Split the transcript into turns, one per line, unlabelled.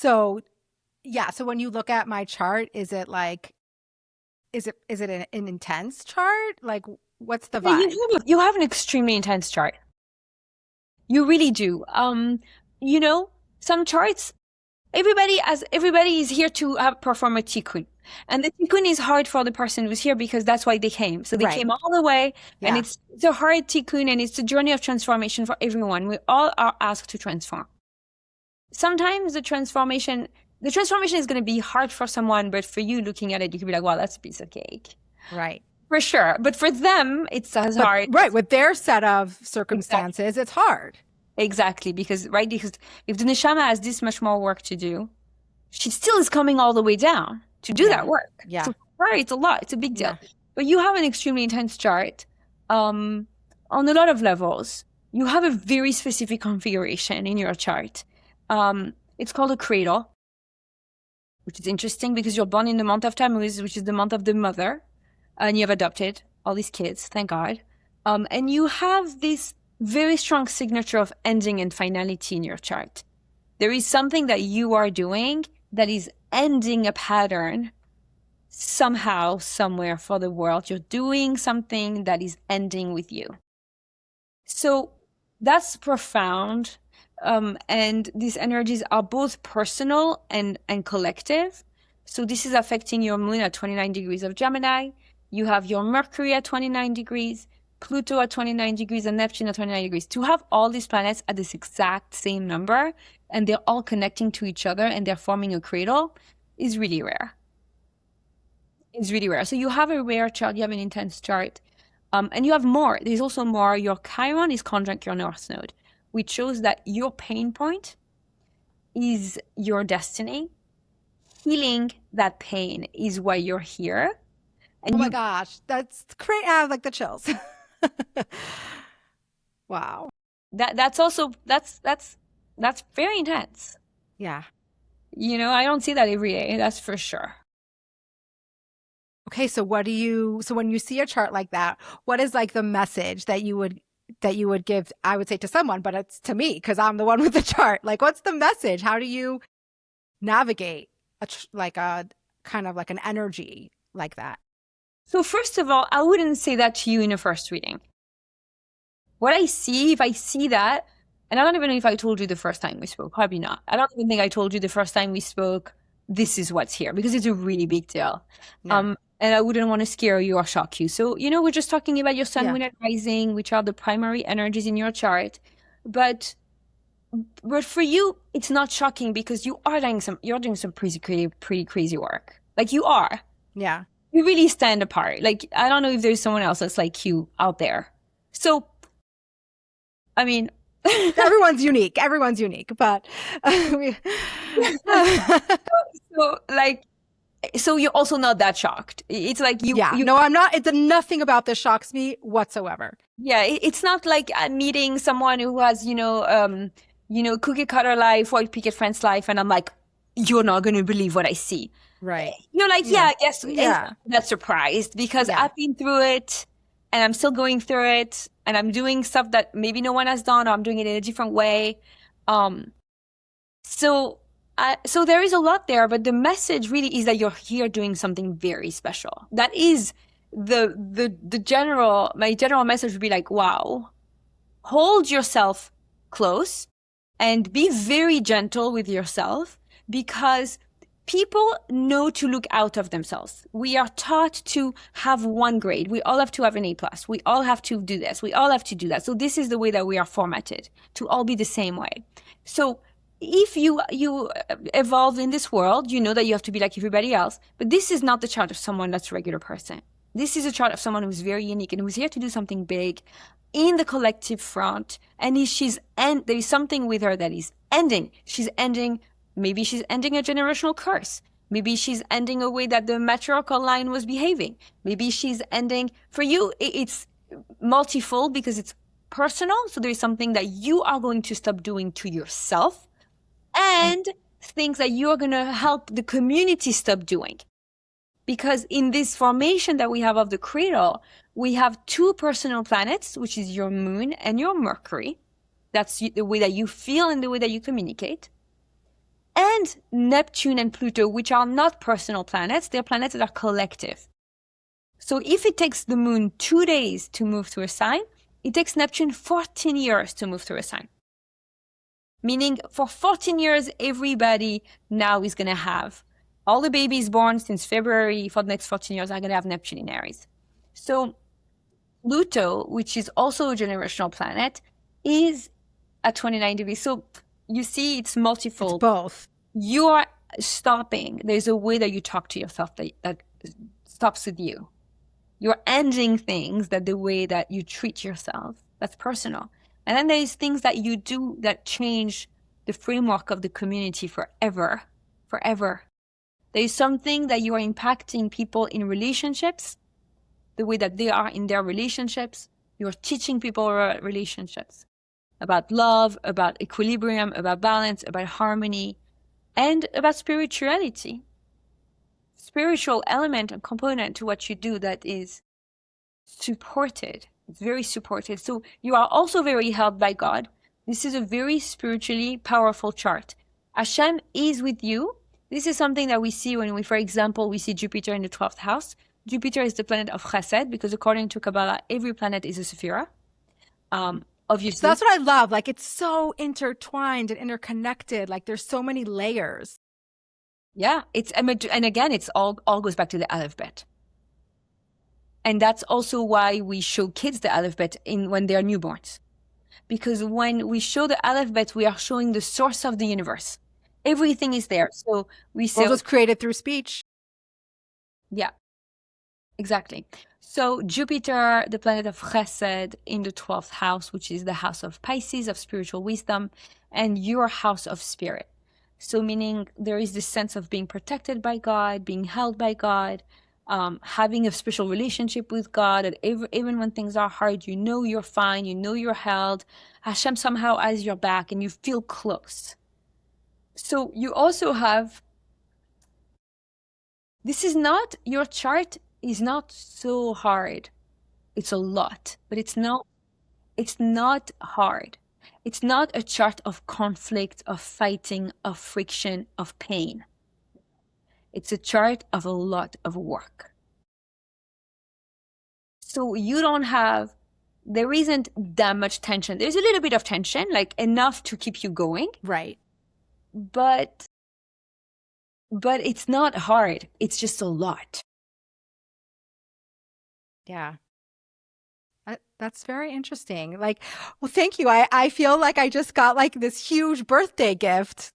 So yeah, so when you look at my chart, is it like, is it an intense chart? Like, what's the
Yeah,
vibe?
you have an extremely intense chart. You really do. You know, some charts, everybody is here to perform a tikkun. And the tikkun is hard for the person who's here because that's why they came. So they
Right.
came all the way, and
Yeah.
it's a hard tikkun, and it's a journey of transformation for everyone. We all are asked to transform. Sometimes the transformation is going to be hard for someone, but for you looking at it, you could be like, wow, that's a piece of cake.
Right.
For sure. But for them, it's as
But
hard.
right, with their set of
Exactly.
circumstances, it's hard.
Exactly. Because if the neshama has this much more work to do, she still is coming all the way down to do
Yeah.
that work.
Yeah.
So for her, it's a lot. It's a big deal.
Yeah.
But you have an extremely intense chart on a lot of levels. You have a very specific configuration in your chart. It's called a cradle, which is interesting because you're born in the month of Tammuz, which is the month of the mother, and you have adopted all these kids, thank God. And you have this very strong signature of ending and finality in your chart. There is something that you are doing that is ending a pattern somehow, somewhere for the world. You're doing something that is ending with you. So that's profound. And these energies are both personal and collective. So this is affecting your moon at 29 degrees of Gemini. You have your Mercury at 29 degrees, Pluto at 29 degrees, and Neptune at 29 degrees. To have all these planets at this exact same number, and they're all connecting to each other and they're forming a cradle, is really rare. It's really rare. So you have a rare chart, you have an intense chart. And you have more. There's also more. Your Chiron is conjunct your North Node, which shows that your pain point is your destiny. Healing that pain is why you're here.
Oh
And
my gosh, that's great. I have like the chills. Wow.
that's very intense.
Yeah.
I don't see that every day, that's for sure.
Okay, so so when you see a chart like that, what is like the message that you would give, I would say to someone, but it's to me because I'm the one with the chart. Like, what's the message? How do you navigate like a kind of like an energy like that?
So first of all, I wouldn't say that to you in a first reading. What I see, if I see that, and I don't even know if I told you the first time we spoke, probably not. I don't even think I told you the first time we spoke, this is what's here, because it's a really big deal.
Yeah.
And I wouldn't want to scare you or shock you. So, we're just talking about your sun,
Yeah.
moon, and rising, which are the primary energies in your chart. But for you, it's not shocking because you're doing some pretty crazy work. Like you are.
Yeah.
You really stand apart. Like, I don't know if there's someone else that's like you out there. So, I mean,
Everyone's unique. Everyone's unique, but
so you're also not that shocked. It's like
yeah, no, I'm not. It's nothing about this shocks me whatsoever.
Yeah, it's not like I'm meeting someone who has, cookie cutter life, white picket fence life, and I'm like, you're not going to believe what I see.
Right.
You're like, yeah, I guess.
Yeah.
I'm not surprised because
Yeah.
I've been through it and I'm still going through it and I'm doing stuff that maybe no one has done or I'm doing it in a different way. So there is a lot there, but the message really is that you're here doing something very special. That is my general message would be like, wow, hold yourself close and be very gentle with yourself because people know to look out of themselves. We are taught to have one grade. We all have to have an A+. We all have to do this. We all have to do that. So this is the way that we are formatted, to all be the same way. So if you evolve in this world, you know that you have to be like everybody else. But this is not the chart of someone that's a regular person. This is a chart of someone who's very unique and who's here to do something big in the collective front. And there is something with her that is ending. Maybe she's ending a generational curse. Maybe she's ending a way that the matriarchal line was behaving. Maybe she's ending, for you, it's multifold because it's personal. So there's something that you are going to stop doing to yourself and things that you're going to help the community stop doing. Because in this formation that we have of the cradle, we have two personal planets, which is your moon and your Mercury. That's the way that you feel and the way that you communicate. and Neptune and Pluto, which are not personal planets, they're planets that are collective. So if it takes the moon 2 days to move through a sign, it takes Neptune 14 years to move through a sign. Meaning for 14 years, everybody now is going to have, all the babies born since February for the next 14 years are going to have Neptune in Aries. So Pluto, which is also a generational planet, is at 29 degrees. So you see, it's multifold.
It's both.
You are stopping. There's a way that you talk to yourself that stops with you. You're ending things that the way that you treat yourself, that's personal. And then there's things that you do that change the framework of the community forever, forever. There's something that you are impacting people in relationships, the way that they are in their relationships. You're teaching people about relationships, about love, about equilibrium, about balance, about harmony, and about spirituality. Spiritual element and component to what you do that is supported. It's very supported. So you are also very helped by God. This is a very spiritually powerful chart. Hashem is with you. This is something that we see when we, for example, we see Jupiter in the 12th house. Jupiter is the planet of Chesed because according to Kabbalah, every planet is a Sephira. Obviously.
So that's what I love. Like it's so intertwined and interconnected. Like there's so many layers.
Yeah, and again, it's all goes back to the alphabet. And that's also why we show kids the alphabet when they are newborns. Because when we show the alphabet, we are showing the source of the universe. Everything is there. So we say...
World was created through speech.
Yeah, exactly. So Jupiter, the planet of Chesed, in the 12th house, which is the house of Pisces, of spiritual wisdom, and your house of spirit. So meaning there is this sense of being protected by God, being held by God, having a special relationship with God, that even when things are hard, you know you're fine, you know you're held. Hashem somehow has your back and you feel close. So you also have, your chart is not so hard. It's a lot, but it's not hard. It's not a chart of conflict, of fighting, of friction, of pain. It's a chart of a lot of work. So there isn't that much tension. There's a little bit of tension, like enough to keep you going.
Right.
But it's not hard. It's just a lot.
Yeah. That's very interesting. Like, well, thank you. I feel like I just got like this huge birthday gift.